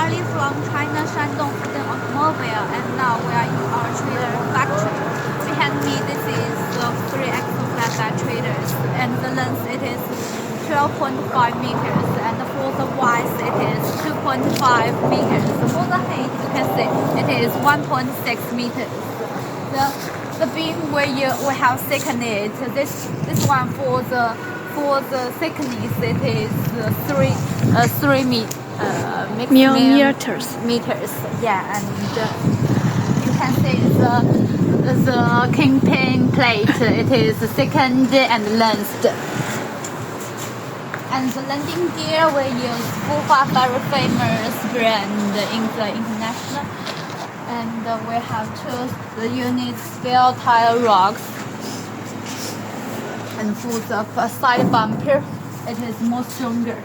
originally from China Shandong Food and Automobile, and now we are in our trailer factory. Behind me, this is the 3-axle flatbed trailers, and the length it is 12.5 meters, and for the width it is 2.5 meters. For the height, you can see it is 1.6 meters. The beam we have thickened it. This one for the thickness it is 3 meters. Yeah, and you can see the kingpin plate. It is thickened and lengthed. And the landing gear we use Fufa, very famous brand in the international. And we have the unit spare tire rocks. And for the side bumper, it is more stronger.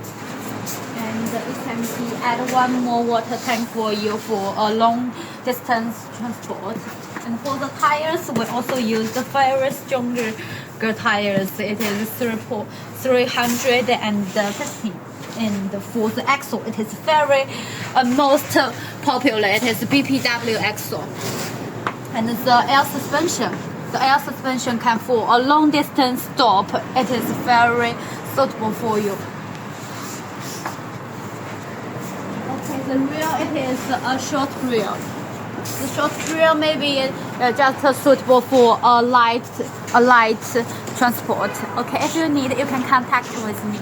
And you can see add one more water tank for you for a long distance transport. And for the tires, we also use the very stronger tires. It is 350. And for the axle, it is very most popular. It is BPW axle. And the air suspension. The air suspension can for a long distance stop. It is very suitable for you. Okay, the rear it is a short rear. The short rear may be just suitable for a light transport. Okay, if you need, you can contact with me.